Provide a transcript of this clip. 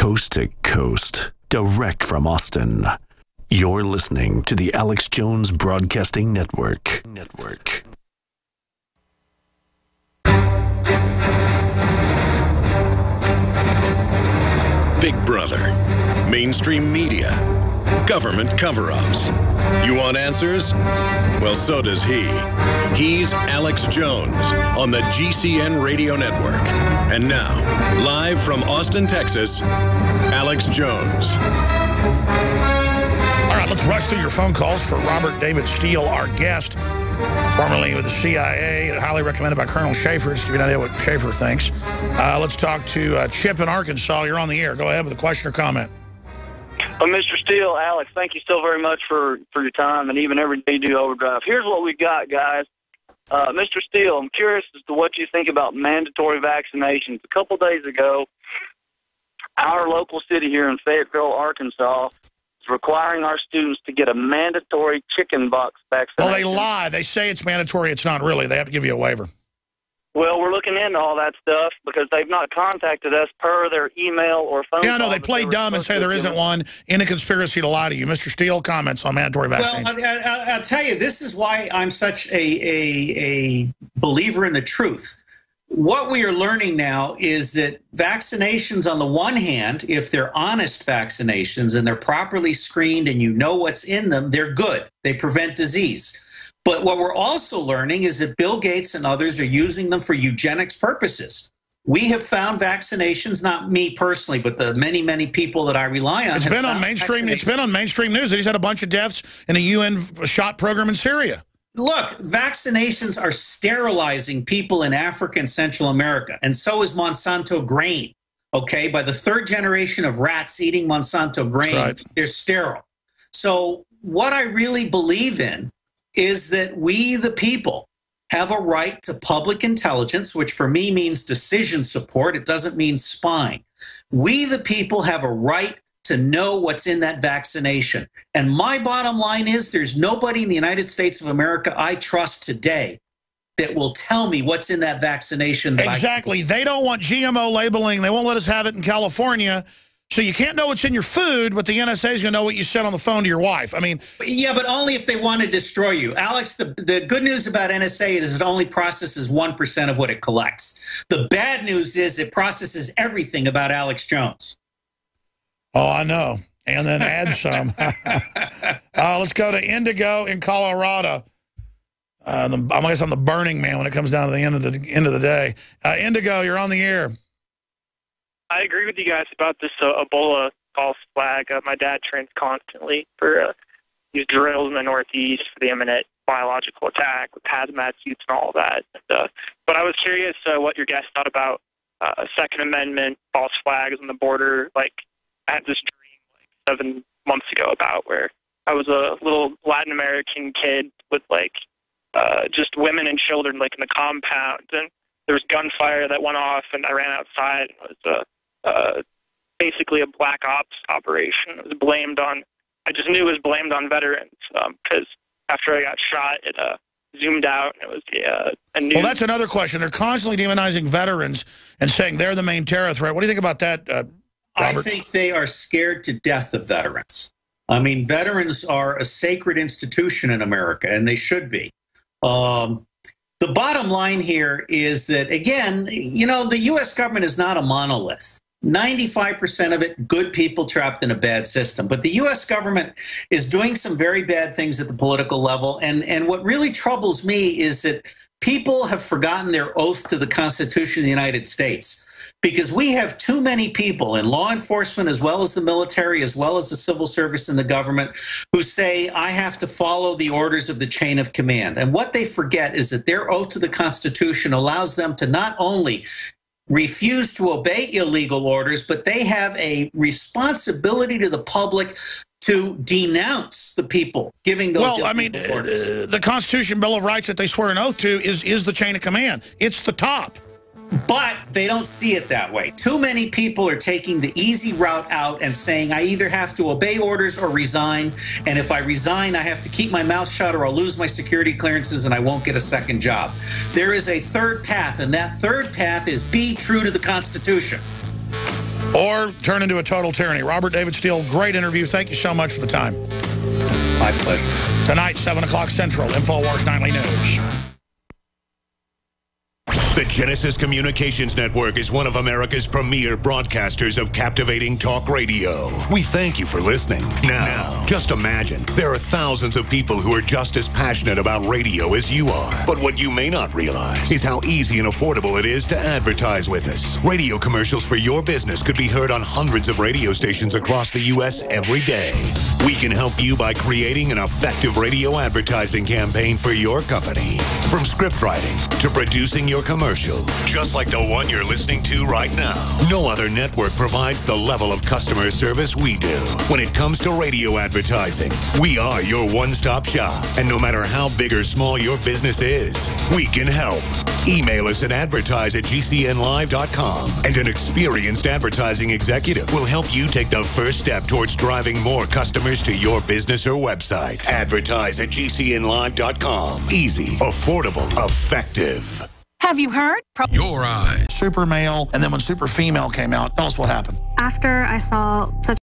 coast to coast, direct from Austin. You're listening to the Alex Jones Broadcasting Network. Big Brother, mainstream media, government cover-ups. You want answers? Well, so does he. He's Alex Jones on the GCN Radio Network. And now, live from Austin, Texas, Alex Jones. All right, let's rush through your phone calls for Robert David Steele, our guest, formerly with the CIA, highly recommended by Colonel Schaefer. Just to give you an idea what Schaefer thinks. Let's talk to Chip in Arkansas. You're on the air. Go ahead with a question or comment. Mr. Steele, Alex, thank you so very much for your time and even every day you do Overdrive. Here's what we got, guys. Mr. Steele, I'm curious as to what you think about mandatory vaccinations. A couple days ago, our local city here in Fayetteville, Arkansas, is requiring our students to get a mandatory chickenpox vaccination. Well, they lie. They say it's mandatory. It's not really. They have to give you a waiver. Well, we're looking into all that stuff because they've not contacted us per their email or phone call. Yeah, no, they play dumb and say there isn't one in a conspiracy to lie to you. Mr. Steele, comments on mandatory vaccines. Well, I'll tell you, this is why I'm such a believer in the truth. What we are learning now is that vaccinations, on the one hand, if they're honest vaccinations and they're properly screened and you know what's in them, they're good. They prevent disease. But what we're also learning is that Bill Gates and others are using them for eugenics purposes. We have found vaccinations, not me personally, but the many, many people that I rely on. It's been on mainstream news. They just had a bunch of deaths in a UN shot program in Syria. Look, vaccinations are sterilizing people in Africa and Central America, and so is Monsanto grain. Okay, by the third generation of rats eating Monsanto grain, they're sterile. So what I really believe in is that we, the people, have a right to public intelligence, which for me means decision support. It doesn't mean spying. We, the people, have a right to know what's in that vaccination. And my bottom line is there's nobody in the United States of America I trust today that will tell me what's in that vaccination. Exactly. They don't want GMO labeling. They won't let us have it in California. So you can't know what's in your food, but the NSA is going to know what you said on the phone to your wife. I mean, yeah, but only if they want to destroy you. Alex, the good news about NSA is it only processes 1% of what it collects. The bad news is it processes everything about Alex Jones. Oh, I know. And then add some. Let's go to Indigo in Colorado. I guess I'm the Burning Man when it comes down to the end of the day. Indigo, you're on the air. I agree with you guys about this Ebola false flag. My dad trains constantly for these drills in the Northeast for the imminent biological attack with hazmat suits and all that. But I was curious what your guest thought about Second Amendment false flags on the border. Like, I had this dream 7 months ago about where I was a little Latin American kid with just women and children in the compound, and there was gunfire that went off, and I ran outside. It was basically a black ops operation. It was blamed on. I just knew it was blamed on veterans because after I got shot, it zoomed out, and it was a news. Well, that's another question. They're constantly demonizing veterans and saying they're the main terror threat. What do you think about that, Robert? I think they are scared to death of veterans. I mean, veterans are a sacred institution in America, and they should be. The bottom line here is that, again, the U.S. government is not a monolith. 95% of it, good people trapped in a bad system. But the U.S. government is doing some very bad things at the political level. And what really troubles me is that people have forgotten their oath to the Constitution of the United States. Because we have too many people in law enforcement, as well as the military, as well as the civil service and the government, who say, I have to follow the orders of the chain of command. And what they forget is that their oath to the Constitution allows them to not only refuse to obey illegal orders, but they have a responsibility to the public to denounce the people giving those orders. Well, I mean, the Constitution, Bill of Rights that they swear an oath to is the chain of command. It's the top. But they don't see it that way. Too many people are taking the easy route out and saying, I either have to obey orders or resign. And if I resign, I have to keep my mouth shut or I'll lose my security clearances and I won't get a second job. There is a third path, and that third path is be true to the Constitution. or turn into a total tyranny. Robert David Steele, great interview. Thank you so much for the time. My pleasure. Tonight, 7 o'clock Central, InfoWars Nightly News. The Genesis Communications Network is one of America's premier broadcasters of captivating talk radio. We thank you for listening. Now, just imagine, there are thousands of people who are just as passionate about radio as you are. But what you may not realize is how easy and affordable it is to advertise with us. Radio commercials for your business could be heard on hundreds of radio stations across the U.S. every day. We can help you by creating an effective radio advertising campaign for your company. From script writing to producing your commercial, just like the one you're listening to right now. No other network provides the level of customer service we do. When it comes to radio advertising, we are your one-stop shop. And no matter how big or small your business is, we can help. Email us at advertise@gcnlive.com, and an experienced advertising executive will help you take the first step towards driving more customers to your business or website. Advertise@gcnlive.com. Easy, affordable, effective. Have you heard? Your eyes. Super male, and then when super female came out, tell us what happened. After I saw such